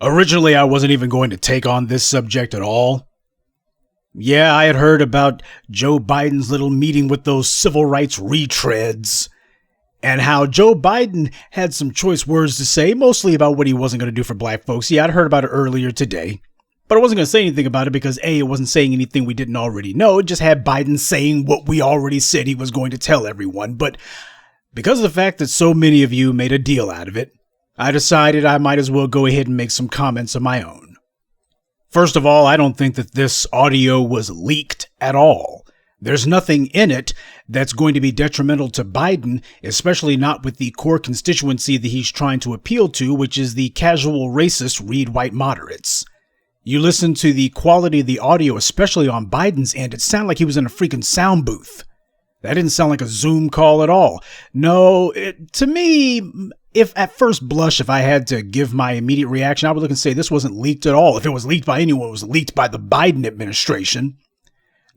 Originally, I wasn't even going to take on this subject at all. Yeah, I had heard about Joe Biden's little meeting with those civil rights retreads, and how Joe Biden had some choice words to say, mostly about what he wasn't going to do for black folks. Yeah, I'd heard about it earlier today, but I wasn't going to say anything about it because A, it wasn't saying anything we didn't already know. It just had Biden saying what we already said he was going to tell everyone. But because of the fact that so many of you made a deal out of it, I decided I might as well go ahead and make some comments of my own. First of all, I don't think that this audio was leaked at all. There's nothing in it that's going to be detrimental to Biden, especially not with the core constituency that he's trying to appeal to, which is the casual racist read white moderates. You listen to the quality of the audio, especially on Biden's end, it sounded like he was in a freaking sound booth. That didn't sound like a Zoom call at all. No, to me, if at first blush, if I had to give my immediate reaction, I would look and say this wasn't leaked at all. If it was leaked by anyone, it was leaked by the Biden administration.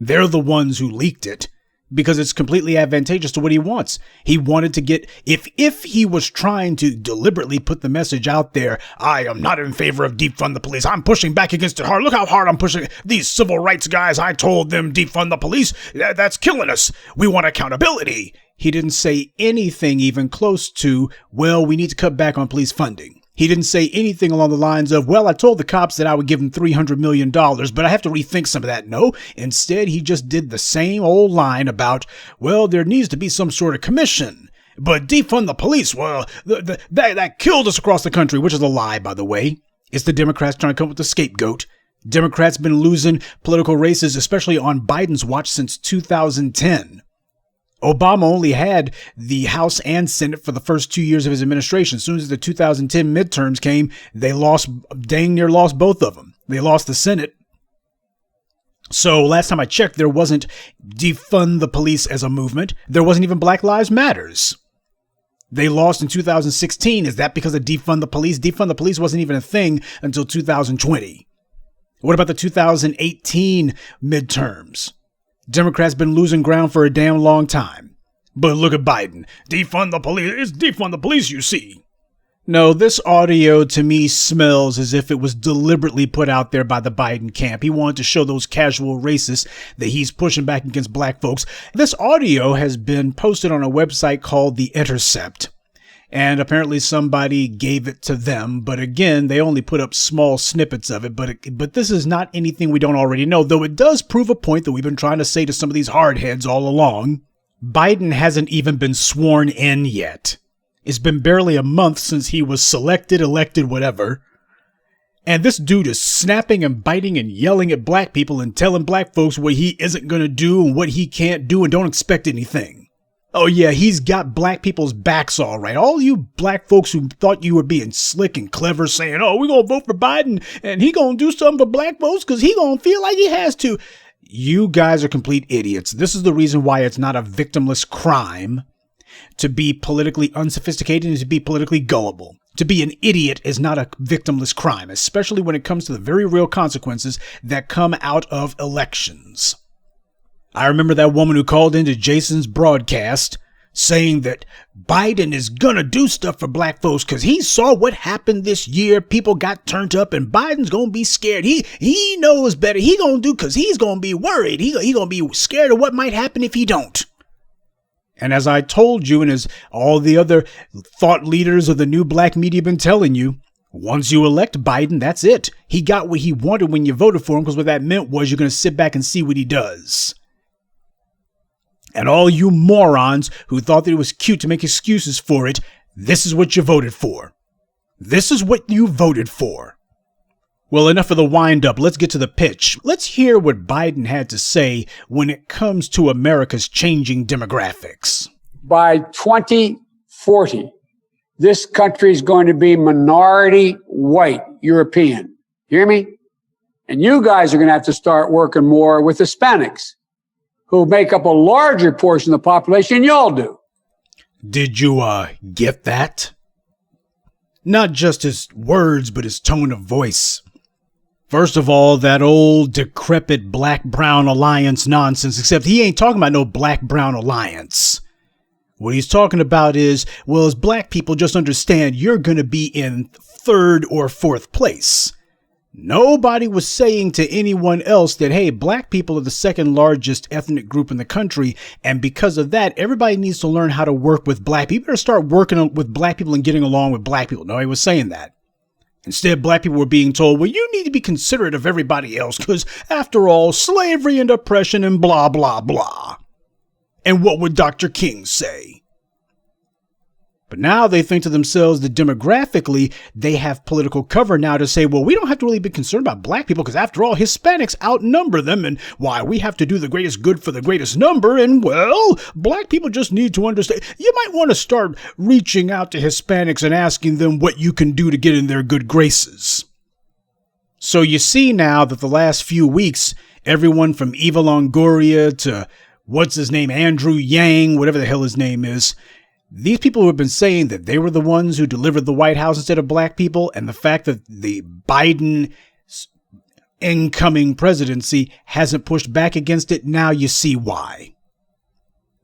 They're the ones who leaked it because it's completely advantageous to what he wants. He wanted to get, if he was trying to deliberately put the message out there, I am not in favor of defund the police. I'm pushing back against it hard. Look how hard I'm pushing these civil rights guys. I told them defund the police. That's killing us. We want accountability. He didn't say anything even close to, well, we need to cut back on police funding. He didn't say anything along the lines of, well, I told the cops that I would give them $300 million, but I have to rethink some of that. No, instead, he just did the same old line about, well, there needs to be some sort of commission. But defund the police, well, that killed us across the country, which is a lie, by the way. It's the Democrats trying to come up with the scapegoat. Democrats been losing political races, especially on Biden's watch, since 2010. Obama only had the House and Senate for the first 2 years of his administration. As soon as the 2010 midterms came, they dang near lost both of them. They lost the Senate. So last time I checked, there wasn't defund the police as a movement. There wasn't even Black Lives Matters. They lost in 2016. Is that because of defund the police? Defund the police wasn't even a thing until 2020. What about the 2018 midterms? Democrats been losing ground for a damn long time. But look at Biden. Defund the police. It's defund the police, you see. No, this audio to me smells as if it was deliberately put out there by the Biden camp. He wanted to show those casual racists that he's pushing back against black folks. This audio has been posted on a website called The Intercept. And apparently somebody gave it to them. But again, they only put up small snippets of it. But this is not anything we don't already know, though it does prove a point that we've been trying to say to some of these hardheads all along. Biden hasn't even been sworn in yet. It's been barely a month since he was selected, elected, whatever. And this dude is snapping and biting and yelling at black people and telling black folks what he isn't going to do and what he can't do and don't expect anything. Oh yeah, he's got black people's backs all right. All you black folks who thought you were being slick and clever saying, oh, we're going to vote for Biden and he going to do something for black folks because he going to feel like he has to. You guys are complete idiots. This is the reason why it's not a victimless crime to be politically unsophisticated and to be politically gullible. To be an idiot is not a victimless crime, especially when it comes to the very real consequences that come out of elections. I remember that woman who called into Jason's broadcast saying that Biden is gonna do stuff for black folks because he saw what happened this year. People got turned up and Biden's gonna be scared. He knows better. He gonna do because he's gonna be worried. He gonna be scared of what might happen if he don't. And as I told you, and as all the other thought leaders of the new black media been telling you, once you elect Biden, that's it. He got what he wanted when you voted for him, because what that meant was you're going to sit back and see what he does. And all you morons who thought that it was cute to make excuses for it, this is what you voted for. This is what you voted for. Well, enough of the wind-up. Let's get to the pitch. Let's hear what Biden had to say when it comes to America's changing demographics. By 2040, this country is going to be minority white European. You hear me? And you guys are going to have to start working more with Hispanics, who make up a larger portion of the population than y'all do. Did you, get that? Not just his words, but his tone of voice. First of all, that old decrepit black-brown alliance nonsense, except he ain't talking about no black-brown alliance. What he's talking about is, well, as black people, just understand you're going to be in third or fourth place. Nobody was saying to anyone else that, hey, black people are the second largest ethnic group in the country, and because of that, everybody needs to learn how to work with black people. You better start working with black people and getting along with black people. Nobody was saying that. Instead, black people were being told, well, you need to be considerate of everybody else because, after all, slavery and oppression and blah, blah, blah. And what would Dr. King say? But now they think to themselves that demographically, they have political cover now to say, well, we don't have to really be concerned about black people because, after all, Hispanics outnumber them, and why we have to do the greatest good for the greatest number, and, well, black people just need to understand. You might want to start reaching out to Hispanics and asking them what you can do to get in their good graces. So you see now that the last few weeks, everyone from Eva Longoria to, what's his name, Andrew Yang, whatever the hell his name is, these people who have been saying that they were the ones who delivered the White House instead of black people, and the fact that the Biden incoming presidency hasn't pushed back against it, now you see why.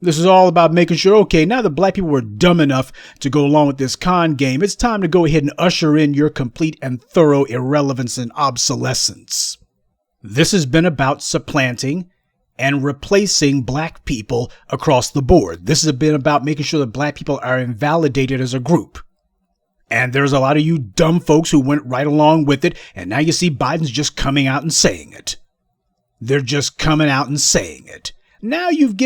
This is all about making sure, okay, now that black people were dumb enough to go along with this con game, it's time to go ahead and usher in your complete and thorough irrelevance and obsolescence. This has been about supplanting and replacing black people across the board. This has been about making sure that black people are invalidated as a group. And there's a lot of you dumb folks who went right along with it, and now you see Biden's just coming out and saying it. They're just coming out and saying it. Now you've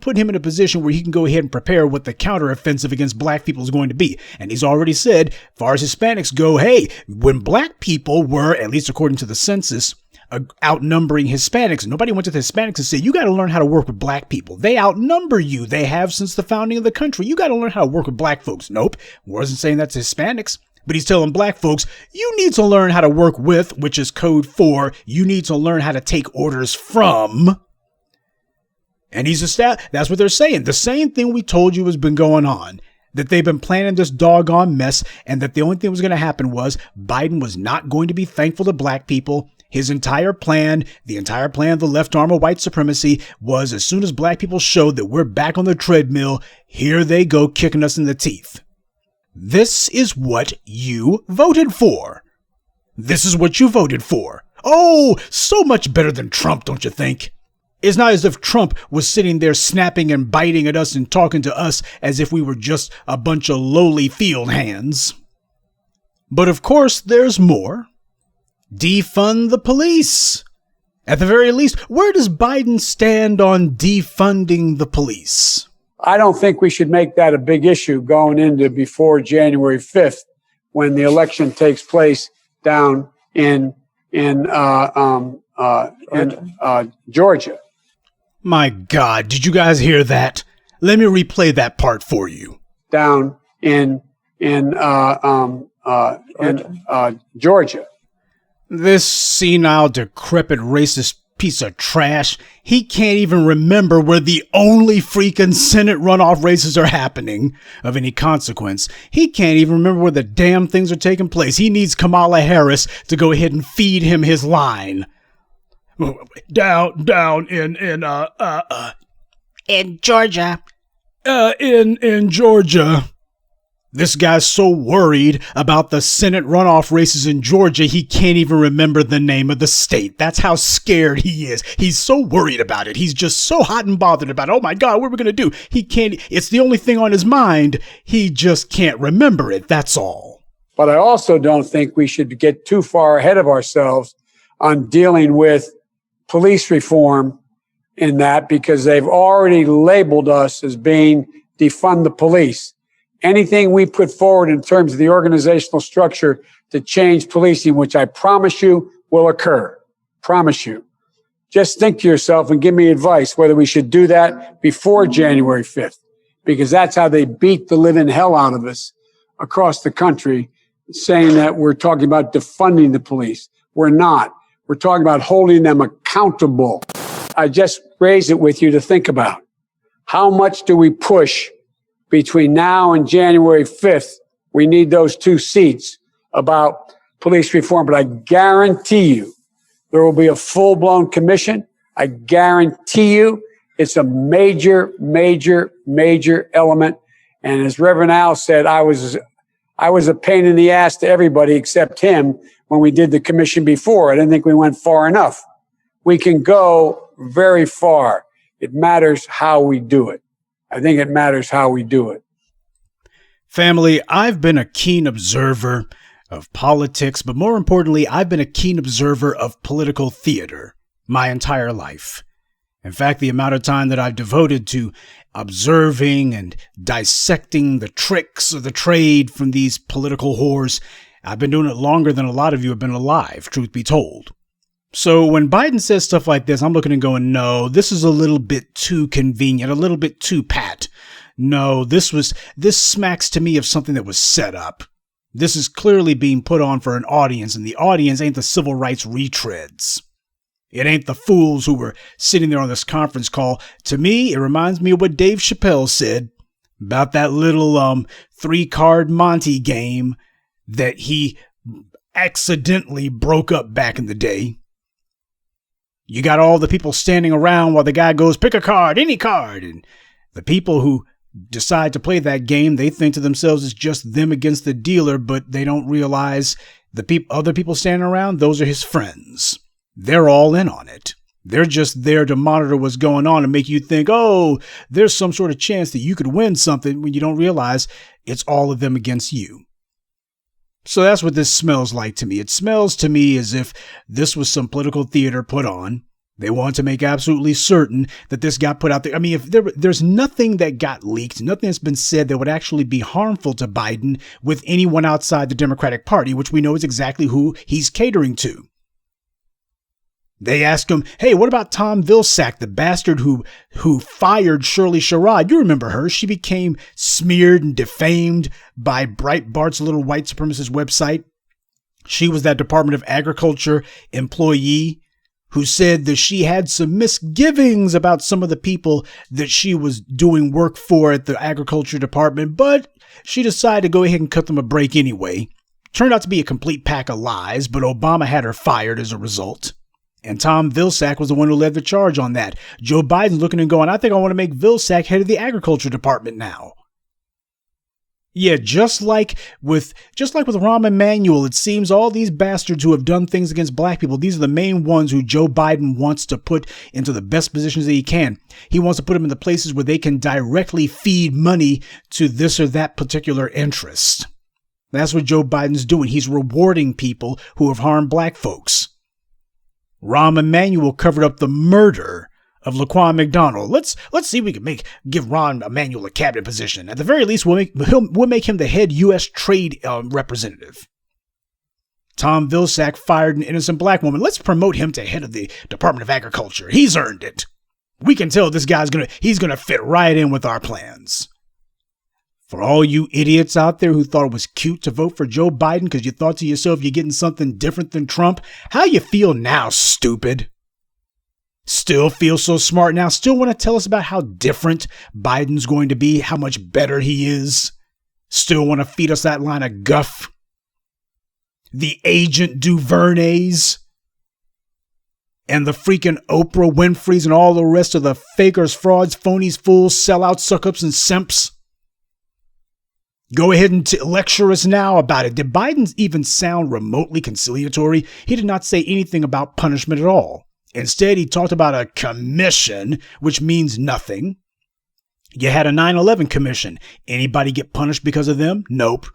put him in a position where he can go ahead and prepare what the counteroffensive against black people is going to be. And he's already said, as far as Hispanics go, hey, when black people were, at least according to the census, outnumbering Hispanics, nobody went to the Hispanics and said, you got to learn how to work with black people. They outnumber you. They have since the founding of the country. You got to learn how to work with black folks. Nope. Wasn't saying that to Hispanics, but he's telling black folks, you need to learn how to work with, which is code for, you need to learn how to take orders from. And that's what they're saying. The same thing we told you has been going on. That they've been planning this doggone mess, and that the only thing that was going to happen was Biden was not going to be thankful to black people. His entire plan, the entire plan of the left arm of white supremacy, was as soon as black people showed that we're back on the treadmill, here they go kicking us in the teeth. This is what you voted for. This is what you voted for. Oh, so much better than Trump, don't you think? It's not as if Trump was sitting there snapping and biting at us and talking to us as if we were just a bunch of lowly field hands. But of course, there's more. Defund the police. At the very least, where does Biden stand on defunding the police? I don't think we should make that a big issue going into before January 5th when the election takes place down in Georgia. My God, did you guys hear that? Let me replay that part for you. Down in Georgia. This senile, decrepit, racist piece of trash, he can't even remember where the only freaking Senate runoff races are happening of any consequence. He can't even remember where the damn things are taking place. He needs Kamala Harris to go ahead and feed him his line. Down in Georgia. In Georgia. This guy's so worried about the Senate runoff races in Georgia, he can't even remember the name of the state. That's how scared he is. He's so worried about it. He's just so hot and bothered about it. Oh my God, what are we going to do? He can't, it's the only thing on his mind. He just can't remember it. That's all. But I also don't think we should get too far ahead of ourselves on dealing with police reform in that, because they've already labeled us as being defund the police. Anything we put forward in terms of the organizational structure to change policing, which I promise you will occur. Promise you. Just think to yourself and give me advice whether we should do that before January 5th, because that's how they beat the living hell out of us across the country, saying that we're talking about defunding the police. We're not. We're talking about holding them accountable. I just raised it with you to think about. How much do we push between now and January 5th? We need those 2 seats about police reform, but I guarantee you there will be a full-blown commission. I guarantee you it's a major, major, major element. And as Reverend Al said, I was I was a pain in the ass to everybody except him when we did the commission before. I didn't think we went far enough. We can go very far. It matters how we do it. I think it matters how we do it. Family, I've been a keen observer of politics, but more importantly, I've been a keen observer of political theater my entire life. In fact, the amount of time that I've devoted to observing and dissecting the tricks of the trade from these political whores, I've been doing it longer than a lot of you have been alive, truth be told. So when Biden says stuff like this, I'm looking and going, no, this is a little bit too convenient, a little bit too pat. No, this smacks to me of something that was set up. This is clearly being put on for an audience, and the audience ain't the civil rights retreads. It ain't the fools who were sitting there on this conference call. To me, it reminds me of what Dave Chappelle said about that little 3-card Monte game that he accidentally broke up back in the day. You got all the people standing around while the guy goes, pick a card, any card. And the people who decide to play that game, they think to themselves it's just them against the dealer, but they don't realize the other people standing around, those are his friends. They're all in on it. They're just there to monitor what's going on and make you think, oh, there's some sort of chance that you could win something, when you don't realize it's all of them against you. So that's what this smells like to me. It smells to me as if this was some political theater put on. They want to make absolutely certain that this got put out there. I mean, if there's nothing that got leaked, nothing that's been said that would actually be harmful to Biden with anyone outside the Democratic Party, which we know is exactly who he's catering to. They asked him, hey, what about Tom Vilsack, the bastard who fired Shirley Sherrod? You remember her. She became smeared and defamed by Breitbart's little white supremacist website. She was that Department of Agriculture employee who said that she had some misgivings about some of the people that she was doing work for at the Agriculture Department, but she decided to go ahead and cut them a break anyway. Turned out to be a complete pack of lies, but Obama had her fired as a result. And Tom Vilsack was the one who led the charge on that. Joe Biden's looking and going, I think I want to make Vilsack head of the Agriculture Department now. Yeah, just like with Rahm Emanuel, it seems all these bastards who have done things against black people, these are the main ones who Joe Biden wants to put into the best positions that he can. He wants to put them in the places where they can directly feed money to this or that particular interest. That's what Joe Biden's doing. He's rewarding people who have harmed black folks. Rahm Emanuel covered up the murder of Laquan McDonald. Let's see if we can give Rahm Emanuel a cabinet position. At the very least, we'll make him the head U.S. trade representative. Tom Vilsack fired an innocent black woman. Let's promote him to head of the Department of Agriculture. He's earned it. We can tell this guy's gonna fit right in with our plans. For all you idiots out there who thought it was cute to vote for Joe Biden because you thought to yourself you're getting something different than Trump, how you feel now, stupid? Still feel so smart now? Still want to tell us about how different Biden's going to be, how much better he is? Still want to feed us that line of guff? The Agent Duvernays? And the freaking Oprah Winfreys and all the rest of the fakers, frauds, phonies, fools, sellouts, suck-ups, and simps? Go ahead and lecture us now about it. Did Biden even sound remotely conciliatory? He did not say anything about punishment at all. Instead, he talked about a commission, which means nothing. You had a 9/11 commission. Anybody get punished because of them? Nope.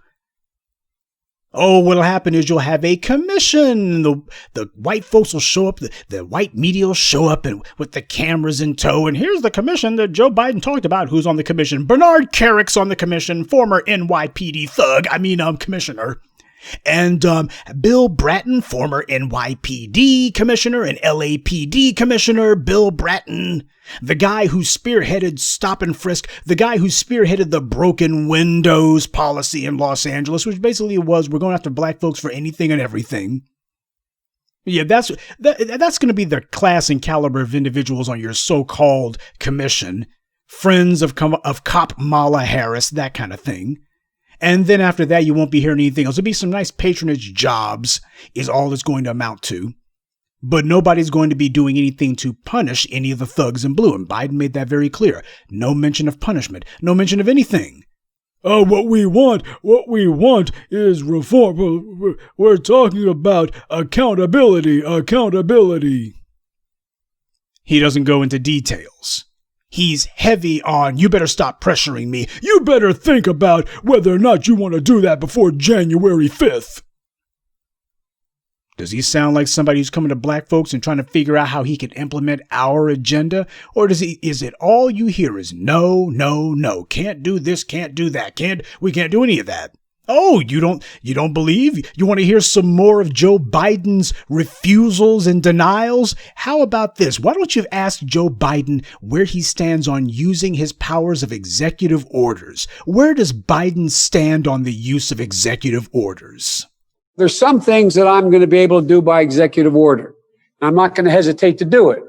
Oh, what'll happen is you'll have a commission. The white folks will show up, the white media will show up and with the cameras in tow. And here's the commission that Joe Biden talked about. Who's on the commission? Bernard Kerrick's on the commission, former NYPD thug. Commissioner. And Bill Bratton, former NYPD commissioner and LAPD commissioner, Bill Bratton, the guy who spearheaded stop and frisk, the guy who spearheaded the broken windows policy in Los Angeles, which basically was we're going after black folks for anything and everything. Yeah, that's going to be the class and caliber of individuals on your so-called commission, friends of Cop Mala Harris, that kind of thing. And then after that, you won't be hearing anything else. It'll be some nice patronage jobs is all it's going to amount to. But nobody's going to be doing anything to punish any of the thugs in blue. And Biden made that very clear. No mention of punishment. No mention of anything. What we want is reform. We're talking about accountability. He doesn't go into details. He's heavy on, you better stop pressuring me. You better think about whether or not you want to do that before January 5th. Does he sound like somebody who's coming to black folks and trying to figure out how he can implement our agenda? Or is it all you hear is no, can't do this, can't do that, we can't do any of that? Oh, you don't believe? You want to hear some more of Joe Biden's refusals and denials? How about this? Why don't you ask Joe Biden where he stands on using his powers of executive orders? Where does Biden stand on the use of executive orders? There's some things that I'm going to be able to do by executive order. I'm not going to hesitate to do it.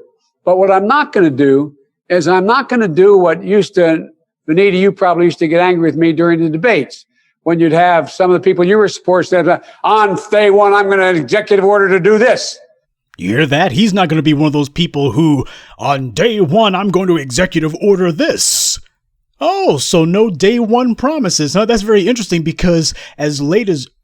But what I'm not going to do is I'm not going to do what Benita, you probably used to get angry with me during the debates when you'd have some of the people you were supporting say, on day one, I'm going to executive order to do this. You hear that? He's not going to be one of those people who, on day one, I'm going to executive order this. Oh, so no day one promises, huh? That's very interesting because as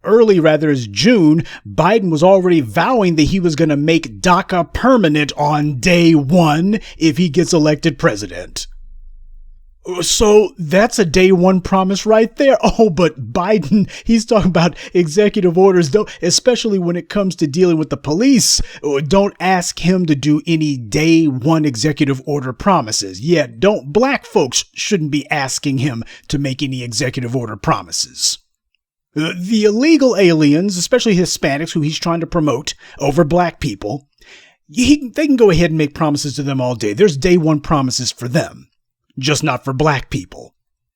early as June, Biden was already vowing that he was going to make DACA permanent on day one if he gets elected president. So that's a day one promise right there. Oh, but Biden, he's talking about executive orders, though, especially when it comes to dealing with the police. Don't ask him to do any day one executive order promises. Yeah, black folks shouldn't be asking him to make any executive order promises. The illegal aliens, especially Hispanics, who he's trying to promote over black people, they can go ahead and make promises to them all day. There's day one promises for them. Just not for black people.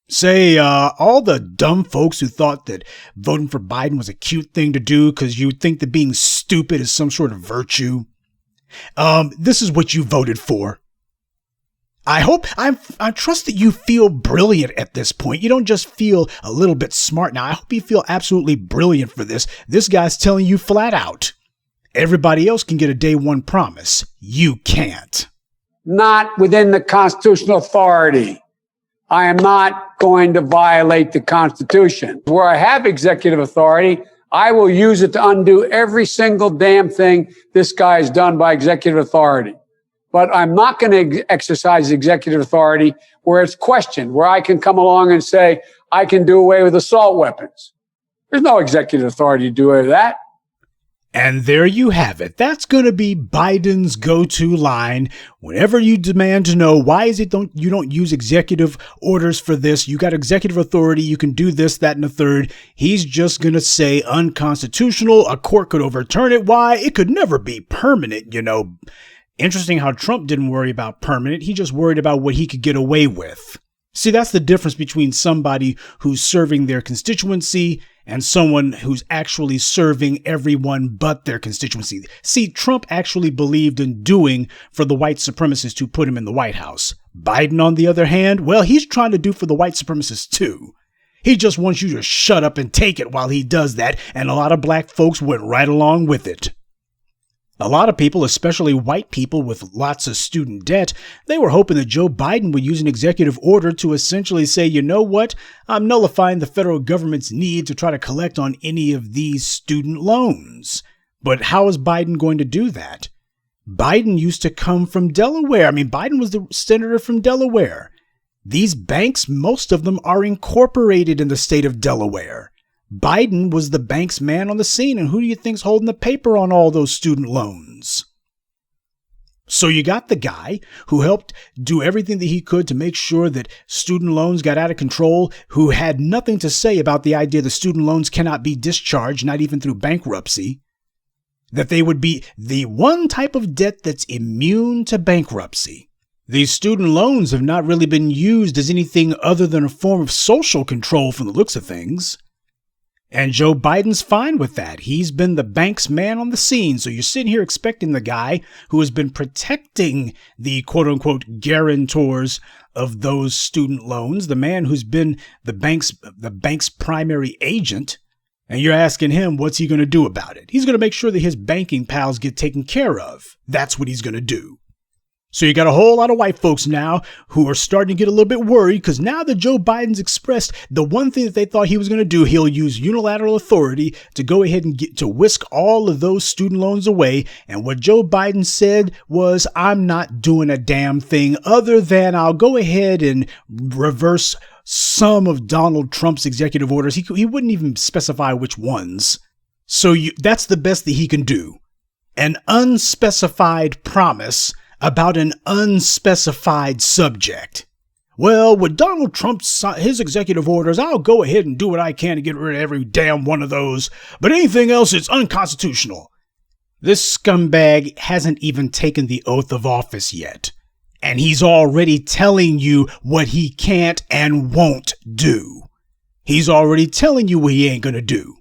Say, all the dumb folks who thought that voting for Biden was a cute thing to do because you think that being stupid is some sort of virtue. This is what you voted for. I trust that you feel brilliant at this point. You don't just feel a little bit smart now. I hope you feel absolutely brilliant for this. This guy's telling you flat out. Everybody else can get a day one promise. You can't. Not within the constitutional authority. I am not going to violate the Constitution. Where I have executive authority, I will use it to undo every single damn thing this guy has done by executive authority. But I'm not going to exercise executive authority where it's questioned, where I can come along and say, I can do away with assault weapons. There's no executive authority to do away with that. And there you have it. That's going to be Biden's go-to line. Whenever you demand to know why is it you don't use executive orders for this, you got executive authority, you can do this, that, and the third. He's just going to say unconstitutional. A court could overturn it. Why? It could never be permanent, Interesting how Trump didn't worry about permanent. He just worried about what he could get away with. See, that's the difference between somebody who's serving their constituency and someone who's actually serving everyone but their constituency. See, Trump actually believed in doing for the white supremacists who put him in the White House. Biden, on the other hand, well, he's trying to do for the white supremacists too. He just wants you to shut up and take it while he does that, and a lot of black folks went right along with it. A lot of people, especially white people with lots of student debt, they were hoping that Joe Biden would use an executive order to essentially say, you know what, I'm nullifying the federal government's need to try to collect on any of these student loans. But how is Biden going to do that? Biden used to come from Delaware. Biden was the senator from Delaware. These banks, most of them are incorporated in the state of Delaware. Biden was the bank's man on the scene, and who do you think's holding the paper on all those student loans? So you got the guy who helped do everything that he could to make sure that student loans got out of control, who had nothing to say about the idea that student loans cannot be discharged, not even through bankruptcy, that they would be the one type of debt that's immune to bankruptcy. These student loans have not really been used as anything other than a form of social control from the looks of things. And Joe Biden's fine with that. He's been the bank's man on the scene. So you're sitting here expecting the guy who has been protecting the quote unquote guarantors of those student loans, the man who's been the bank's primary agent. And you're asking him, what's he going to do about it? He's going to make sure that his banking pals get taken care of. That's what he's going to do. So you got a whole lot of white folks now who are starting to get a little bit worried because now that Joe Biden's expressed the one thing that they thought he was going to do, he'll use unilateral authority to go ahead and get to whisk all of those student loans away. And what Joe Biden said was, I'm not doing a damn thing other than I'll go ahead and reverse some of Donald Trump's executive orders. He wouldn't even specify which ones. So that's the best that he can do. An unspecified promise about an unspecified subject. Well, with Donald Trump's his executive orders, I'll go ahead and do what I can to get rid of every damn one of those, but anything else is unconstitutional. This scumbag hasn't even taken the oath of office yet, and he's already telling you what he can't and won't do. He's already telling you what he ain't gonna do.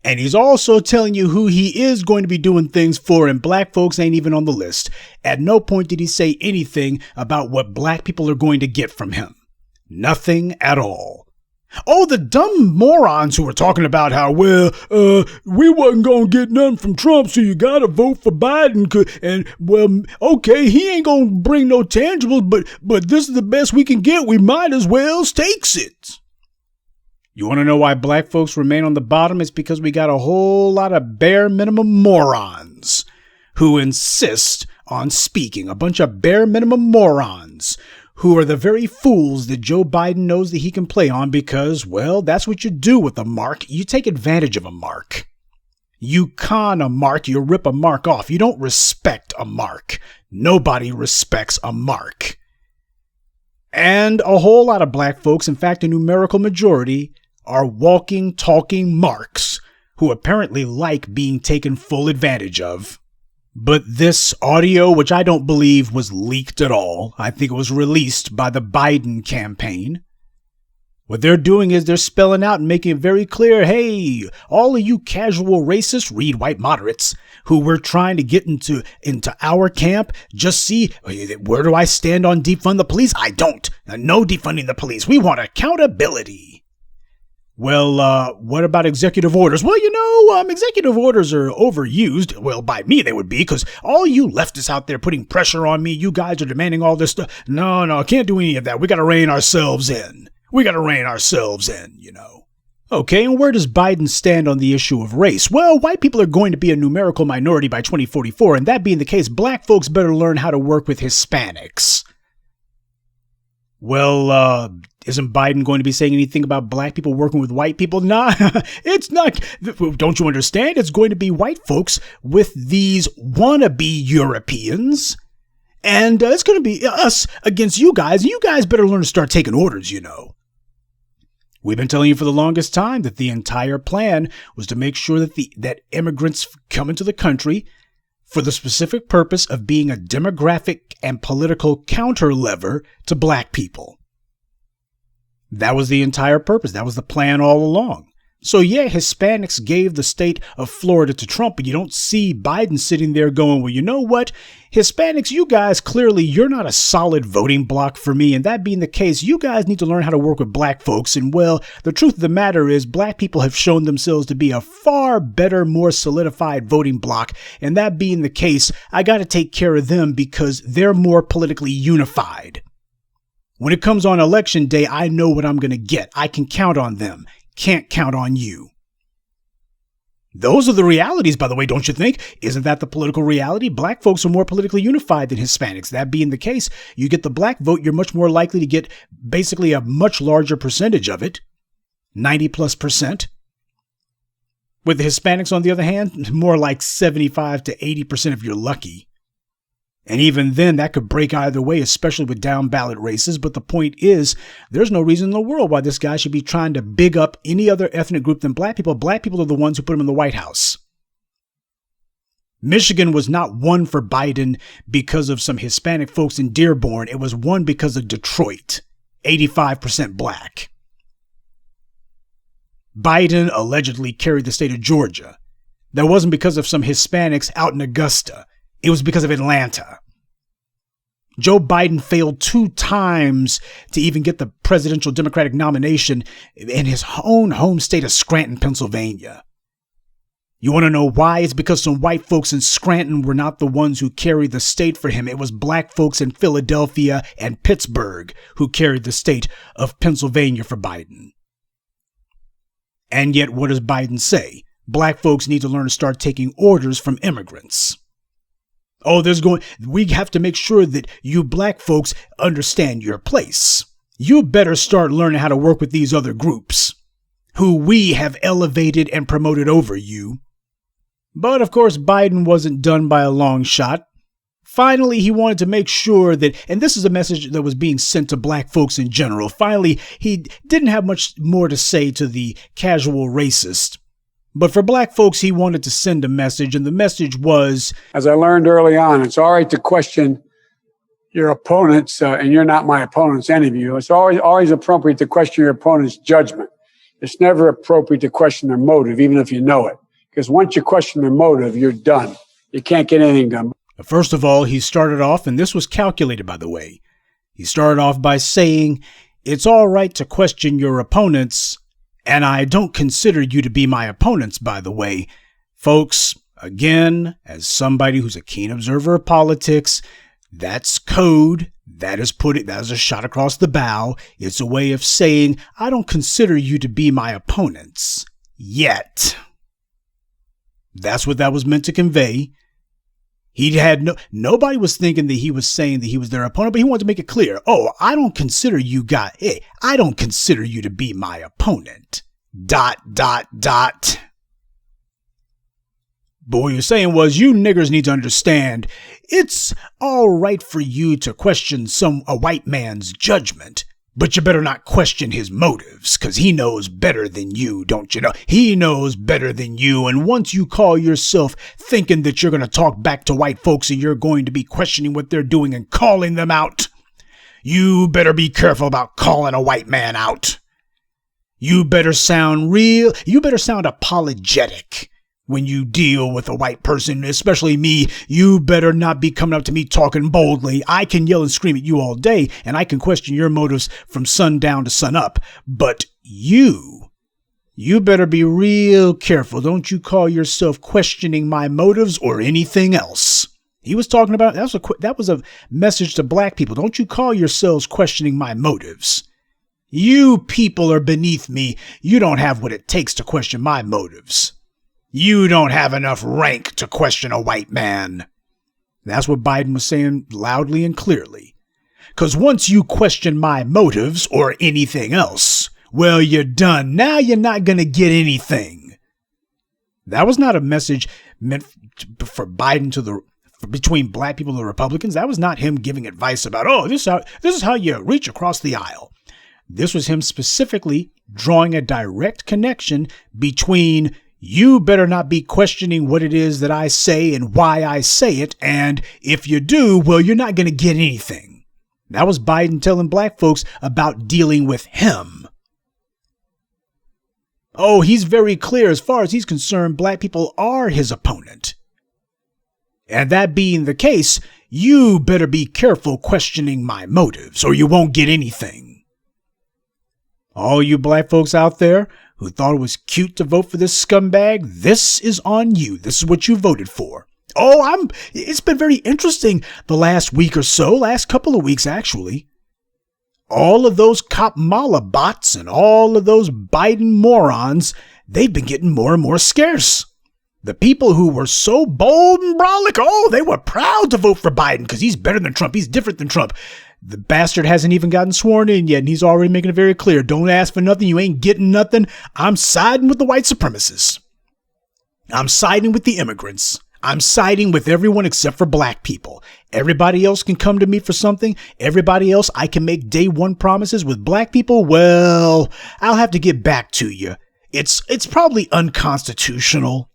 And he's also telling you who he is going to be doing things for, and black folks ain't even on the list. At no point did he say anything about what black people are going to get from him. Nothing at all. Oh, the dumb morons who were talking about how, we wasn't going to get nothing from Trump, so you got to vote for Biden. And, well, okay, he ain't going to bring no tangibles, but this is the best we can get. We might as well takes it. You want to know why black folks remain on the bottom? It's because we got a whole lot of bare minimum morons who insist on speaking. A bunch of bare minimum morons who are the very fools that Joe Biden knows that he can play on because, well, that's what you do with a mark. You take advantage of a mark. You con a mark, you rip a mark off. You don't respect a mark. Nobody respects a mark. And a whole lot of black folks, in fact, a numerical majority, are walking, talking marks who apparently like being taken full advantage of. But this audio, which I don't believe was leaked at all, I think it was released by the Biden campaign. What they're doing is they're spelling out and making it very clear, hey, all of you casual racists, read white moderates, who we're trying to get into our camp, just see, where do I stand on defund the police? I don't. No defunding the police. We want accountability. Well, what about executive orders? Well, executive orders are overused. Well, by me they would be, because all you leftists out there putting pressure on me, you guys are demanding all this stuff. No, can't do any of that. We got to rein ourselves in. Okay, and where does Biden stand on the issue of race? Well, white people are going to be a numerical minority by 2044, and that being the case, black folks better learn how to work with Hispanics. Well, isn't Biden going to be saying anything about black people working with white people? Nah, it's not. Don't you understand? It's going to be white folks with these wannabe Europeans. And it's going to be us against you guys. You guys better learn to start taking orders, We've been telling you for the longest time that the entire plan was to make sure that immigrants come into the country for the specific purpose of being a demographic and political counter lever to black people. That was the entire purpose. That was the plan all along. So yeah, Hispanics gave the state of Florida to Trump, but you don't see Biden sitting there going, well, you know what? Hispanics, you guys, clearly you're not a solid voting bloc for me. And that being the case, you guys need to learn how to work with black folks. And well, the truth of the matter is black people have shown themselves to be a far better, more solidified voting bloc. And that being the case, I got to take care of them because they're more politically unified. When it comes on election day, I know what I'm going to get. I can count on them. Can't count on you. Those are the realities, by the way, don't you think? Isn't that the political reality? Black folks are more politically unified than Hispanics. That being the case, you get the black vote, you're much more likely to get basically a much larger percentage of it, 90+%. With the Hispanics, on the other hand, more like 75 to 80% if you're lucky. And even then, that could break either way, especially with down ballot races. But the point is, there's no reason in the world why this guy should be trying to big up any other ethnic group than black people. Black people are the ones who put him in the White House. Michigan was not won for Biden because of some Hispanic folks in Dearborn. It was won because of Detroit, 85% black. Biden allegedly carried the state of Georgia. That wasn't because of some Hispanics out in Augusta. It was because of Atlanta. Joe Biden failed 2 times to even get the presidential Democratic nomination in his own home state of Scranton, Pennsylvania. You want to know why? It's because some white folks in Scranton were not the ones who carried the state for him. It was black folks in Philadelphia and Pittsburgh who carried the state of Pennsylvania for Biden. And yet, what does Biden say? Black folks need to learn to start taking orders from immigrants. Oh, we have to make sure that you black folks understand your place. You better start learning how to work with these other groups who we have elevated and promoted over you. But of course, Biden wasn't done by a long shot. Finally, he wanted to make sure that, and this is a message that was being sent to black folks in general. Finally, he didn't have much more to say to the casual racist. But for black folks, he wanted to send a message, and the message was, as I learned early on, it's all right to question your opponents, and you're not my opponents, any of you. It's always appropriate to question your opponent's judgment. It's never appropriate to question their motive, even if you know it. Because once you question their motive, you're done. You can't get anything done. First of all, he started off, and this was calculated, by the way. He started off by saying, it's all right to question your opponents, and I don't consider you to be my opponents, by the way. Folks, again, as somebody who's a keen observer of politics, that's code. That is a shot across the bow. It's a way of saying, I don't consider you to be my opponents. Yet. That's what that was meant to convey. Nobody was thinking that he was saying that he was their opponent, but he wanted to make it clear. Oh, I don't consider you to be my opponent. ... But what he was saying was, you niggers need to understand, it's all right for you to question a white man's judgment, but you better not question his motives, because he knows better than you, don't you know? He knows better than you, and once you call yourself thinking that you're going to talk back to white folks and you're going to be questioning what they're doing and calling them out, you better be careful about calling a white man out. You better sound apologetic when you deal with a white person, especially me. You better not be coming up to me talking boldly. I can yell and scream at you all day, and I can question your motives from sundown to sunup. But you better be real careful. Don't you call yourself questioning my motives or anything else. He was talking about, that was a message to black people. Don't you call yourselves questioning my motives. You people are beneath me. You don't have what it takes to question my motives. You don't have enough rank to question a white man. That's what Biden was saying loudly and clearly. Because once you question my motives or anything else, well, you're done. Now you're not going to get anything. That was not a message meant for Biden between black people and the Republicans. That was not him giving advice about, this is how you reach across the aisle. This was him specifically drawing a direct connection between you better not be questioning what it is that I say and why I say it. And if you do, well, you're not going to get anything. That was Biden telling black folks about dealing with him. Oh, he's very clear. As far as he's concerned, black people are his opponent. And that being the case, you better be careful questioning my motives or you won't get anything. All you black folks out there who thought it was cute to vote for this scumbag, this is on you. This is what you voted for. It's been very interesting the last week or so, last couple of weeks actually. All of those Kamala bots and all of those Biden morons, they've been getting more and more scarce. The people who were so bold and brolic, they were proud to vote for Biden because he's better than Trump. He's different than Trump. The bastard hasn't even gotten sworn in yet, and he's already making it very clear. Don't ask for nothing. You ain't getting nothing. I'm siding with the white supremacists. I'm siding with the immigrants. I'm siding with everyone except for black people. Everybody else can come to me for something. Everybody else, I can make day one promises. With black people, well, I'll have to get back to you. It's probably unconstitutional.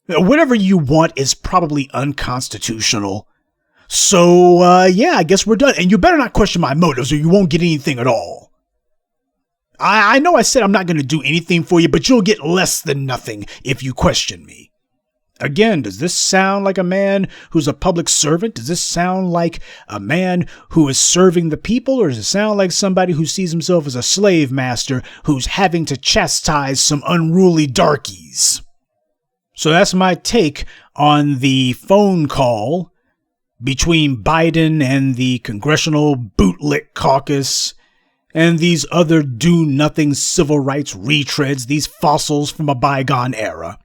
Whatever you want is probably unconstitutional. So, I guess we're done. And you better not question my motives or you won't get anything at all. I know I said I'm not going to do anything for you, but you'll get less than nothing if you question me. Again, does this sound like a man who's a public servant? Does this sound like a man who is serving the people? Or does it sound like somebody who sees himself as a slave master who's having to chastise some unruly darkies? So that's my take on the phone call between Biden and the Congressional Bootlick Caucus and these other do-nothing civil rights retreads, these fossils from a bygone era.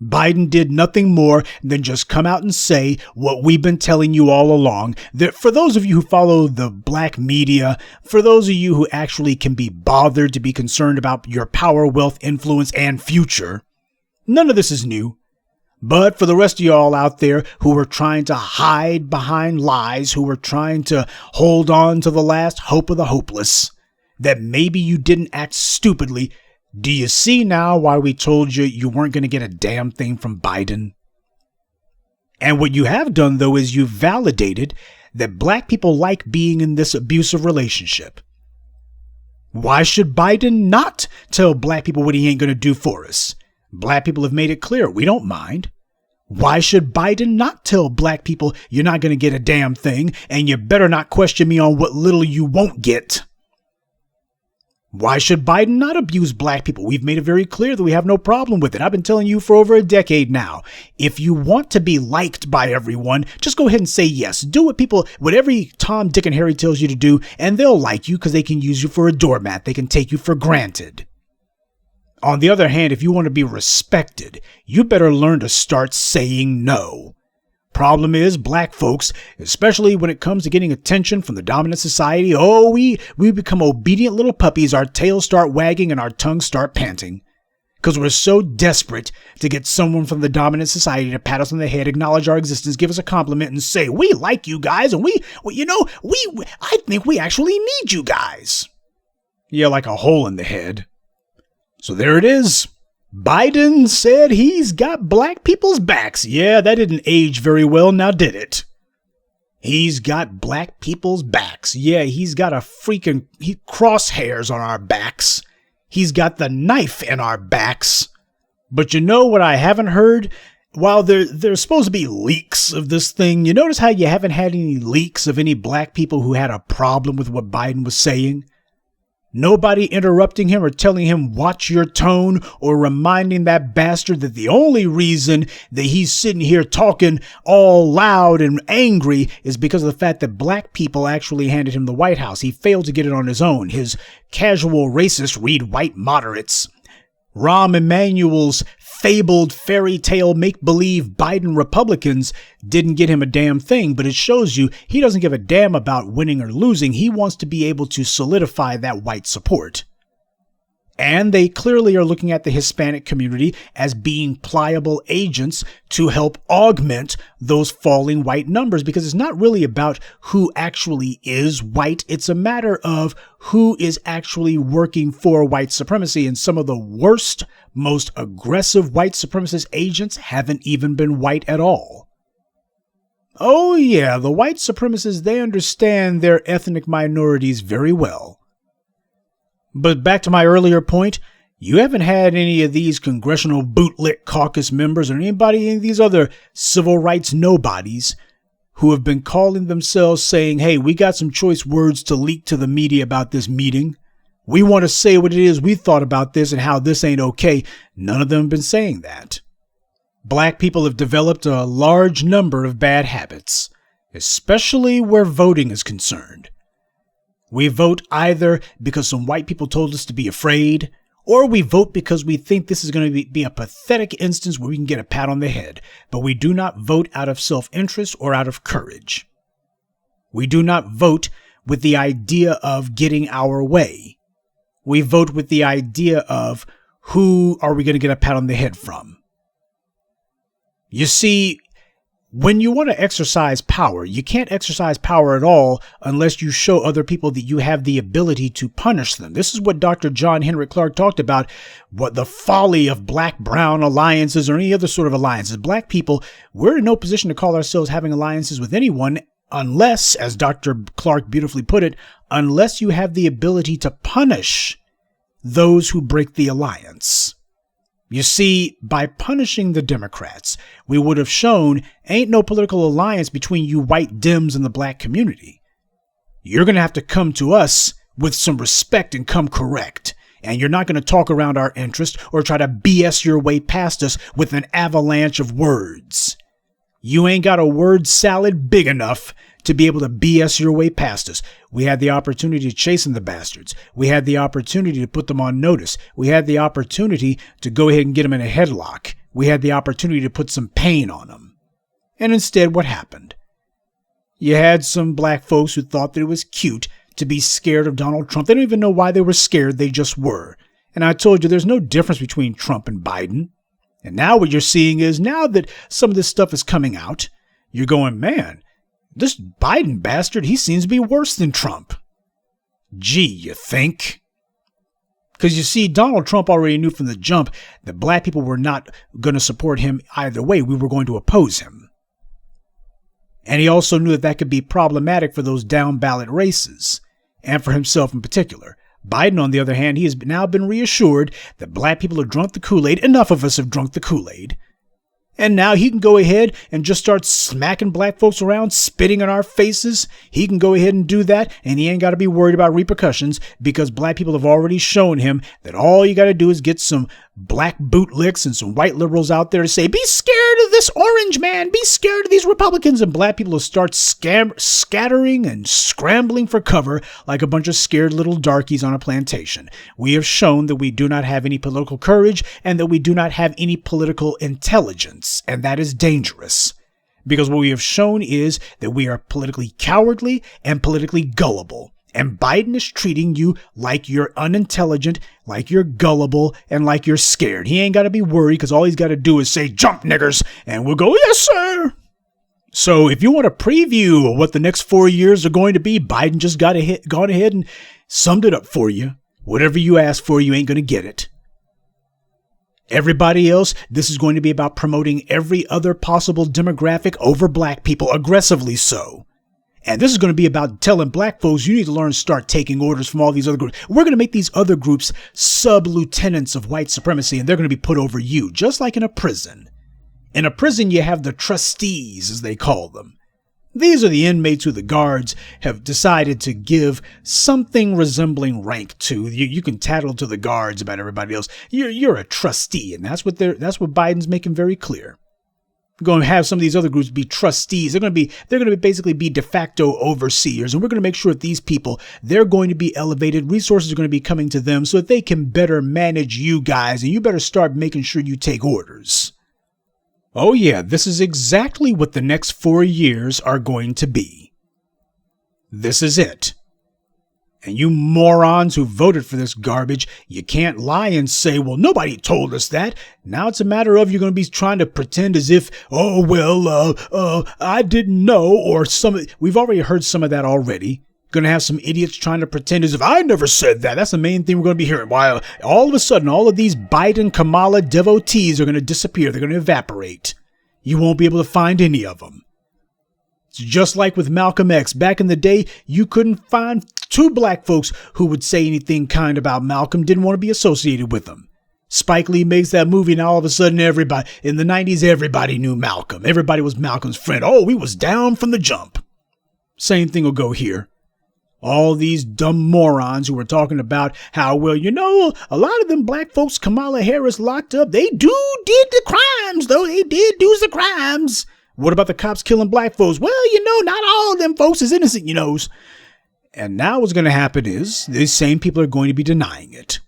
Biden did nothing more than just come out and say what we've been telling you all along, that for those of you who follow the black media, for those of you who actually can be bothered to be concerned about your power, wealth, influence, and future, none of this is new. But for the rest of y'all out there who are trying to hide behind lies, who are trying to hold on to the last hope of the hopeless, that maybe you didn't act stupidly, do you see now why we told you you weren't going to get a damn thing from Biden? And what you have done, though, is you've validated that black people like being in this abusive relationship. Why should Biden not tell black people what he ain't going to do for us? Black people have made it clear we don't mind. Why should Biden not tell black people you're not going to get a damn thing and you better not question me on what little you won't get? Why should Biden not abuse black people? We've made it very clear that we have no problem with it. I've been telling you for over a decade now. If you want to be liked by everyone, just go ahead and say yes. Do what every Tom, Dick, and Harry tells you to do, and they'll like you because they can use you for a doormat. They can take you for granted. On the other hand, if you want to be respected, you better learn to start saying no. Problem is, black folks, especially when it comes to getting attention from the dominant society, we become obedient little puppies. Our tails start wagging and our tongues start panting. Because we're so desperate to get someone from the dominant society to pat us on the head, acknowledge our existence, give us a compliment, and say, we like you guys, and I think we actually need you guys. Yeah, like a hole in the head. So there it is. Biden said he's got black people's backs. Yeah, that didn't age very well, now did it? He's got black people's backs. Yeah, he's got crosshairs on our backs. He's got the knife in our backs. But you know what I haven't heard? While there's supposed to be leaks of this thing, you notice how you haven't had any leaks of any black people who had a problem with what Biden was saying? Nobody interrupting him or telling him, watch your tone, or reminding that bastard that the only reason that he's sitting here talking all loud and angry is because of the fact that black people actually handed him the White House. He failed to get it on his own. His casual racist read white moderates. Rahm Emanuel's fabled fairy tale make-believe Biden Republicans didn't get him a damn thing, but it shows you he doesn't give a damn about winning or losing. He wants to be able to solidify that white support. And they clearly are looking at the Hispanic community as being pliable agents to help augment those falling white numbers, because it's not really about who actually is white. It's a matter of who is actually working for white supremacy. And some of the worst, most aggressive white supremacist agents haven't even been white at all. Oh yeah, the white supremacists, they understand their ethnic minorities very well. But back to my earlier point, you haven't had any of these Congressional Bootlick Caucus members or any of these other civil rights nobodies who have been calling themselves saying, hey, we got some choice words to leak to the media about this meeting. We want to say what it is we thought about this and how this ain't okay. None of them have been saying that. Black people have developed a large number of bad habits, especially where voting is concerned. We vote either because some white people told us to be afraid, or we vote because we think this is going to be a pathetic instance where we can get a pat on the head. But we do not vote out of self-interest or out of courage. We do not vote with the idea of getting our way. We vote with the idea of who are we going to get a pat on the head from. You see, when you want to exercise power, you can't exercise power at all unless you show other people that you have the ability to punish them. This is what Dr. John Henrik Clarke talked about, what the folly of black-brown alliances or any other sort of alliances. Black people, we're in no position to call ourselves having alliances with anyone unless, as Dr. Clarke beautifully put it, unless you have the ability to punish those who break the alliance. You see, by punishing the Democrats, we would have shown ain't no political alliance between you white Dems and the black community. You're going to have to come to us with some respect and come correct. And you're not going to talk around our interest or try to BS your way past us with an avalanche of words. You ain't got a word salad big enough to be able to BS your way past us. We had the opportunity to chasten the bastards. We had the opportunity to put them on notice. We had the opportunity to go ahead and get them in a headlock. We had the opportunity to put some pain on them. And instead, what happened? You had some black folks who thought that it was cute to be scared of Donald Trump. They don't even know why they were scared. They just were. And I told you there's no difference between Trump and Biden. And now what you're seeing is, now that some of this stuff is coming out, you're going, man, this Biden bastard, he seems to be worse than Trump. Gee, you think? Because you see, Donald Trump already knew from the jump that black people were not going to support him either way. We were going to oppose him. And he also knew that could be problematic for those down ballot races, and for himself in particular. Biden, on the other hand, he has now been reassured that black people have drunk the Kool-Aid. Enough of us have drunk the Kool-Aid. And now he can go ahead and just start smacking black folks around, spitting in our faces. He can go ahead and do that, and he ain't got to be worried about repercussions, because black people have already shown him that all you got to do is get some black bootlicks and some white liberals out there to say, be scared of this orange man, be scared of these Republicans, and black people will start scattering and scrambling for cover like a bunch of scared little darkies on a plantation. We have shown that we do not have any political courage and that we do not have any political intelligence, and that is dangerous. Because what we have shown is that we are politically cowardly and politically gullible. And Biden is treating you like you're unintelligent, like you're gullible, and like you're scared. He ain't got to be worried, because all he's got to do is say, jump, niggers, and we'll go, yes, sir. So if you want a preview of what the next 4 years are going to be, Biden just gone ahead and summed it up for you. Whatever you ask for, you ain't going to get it. Everybody else, this is going to be about promoting every other possible demographic over black people, aggressively so. And this is going to be about telling black folks, you need to learn to start taking orders from all these other groups. We're going to make these other groups sub-lieutenants of white supremacy, and they're going to be put over you, just like in a prison. In a prison, you have the trustees, as they call them. These are the inmates who the guards have decided to give something resembling rank to. You can tattle to the guards about everybody else. You're a trustee, and that's what Biden's making very clear. Going to have some of these other groups be trustees. They're going to basically be de facto overseers. And we're going to make sure that these people, they're going to be elevated. Resources are going to be coming to them so that they can better manage you guys. And you better start making sure you take orders. Oh yeah, this is exactly what the next 4 years are going to be. This is it. And you morons who voted for this garbage, you can't lie and say, well, nobody told us that. Now it's a matter of you're going to be trying to pretend as if, oh, well, I didn't know, or we've already heard some of that already. Going to have some idiots trying to pretend as if I never said that. That's the main thing we're going to be hearing. While all of a sudden, all of these Biden Kamala devotees are going to disappear. They're going to evaporate. You won't be able to find any of them. It's just like with Malcolm X. Back in the day, you couldn't find 2 black folks who would say anything kind about Malcolm, didn't want to be associated with him. Spike Lee makes that movie, and all of a sudden everybody, in the 90s, everybody knew Malcolm. Everybody was Malcolm's friend. Oh, he was down from the jump. Same thing will go here. All these dumb morons who were talking about how, well, you know, a lot of them black folks Kamala Harris locked up, they did the crimes, though. They did do the crimes. What about the cops killing black folks? Well, you know, not all of them folks is innocent, you know. And now what's going to happen is these same people are going to be denying it.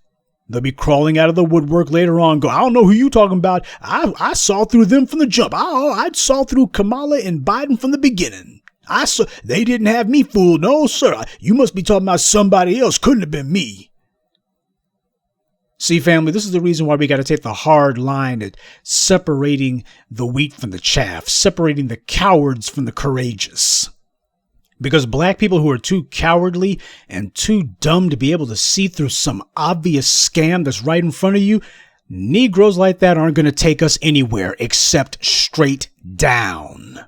They'll be crawling out of the woodwork later on, go, I don't know who you talking about. I saw through them from the jump. I saw through Kamala and Biden from the beginning. They didn't have me fooled. No, sir. You must be talking about somebody else. Couldn't have been me. See, family, this is the reason why we got to take the hard line at separating the wheat from the chaff, separating the cowards from the courageous. Because black people who are too cowardly and too dumb to be able to see through some obvious scam that's right in front of you, Negroes like that aren't going to take us anywhere except straight down.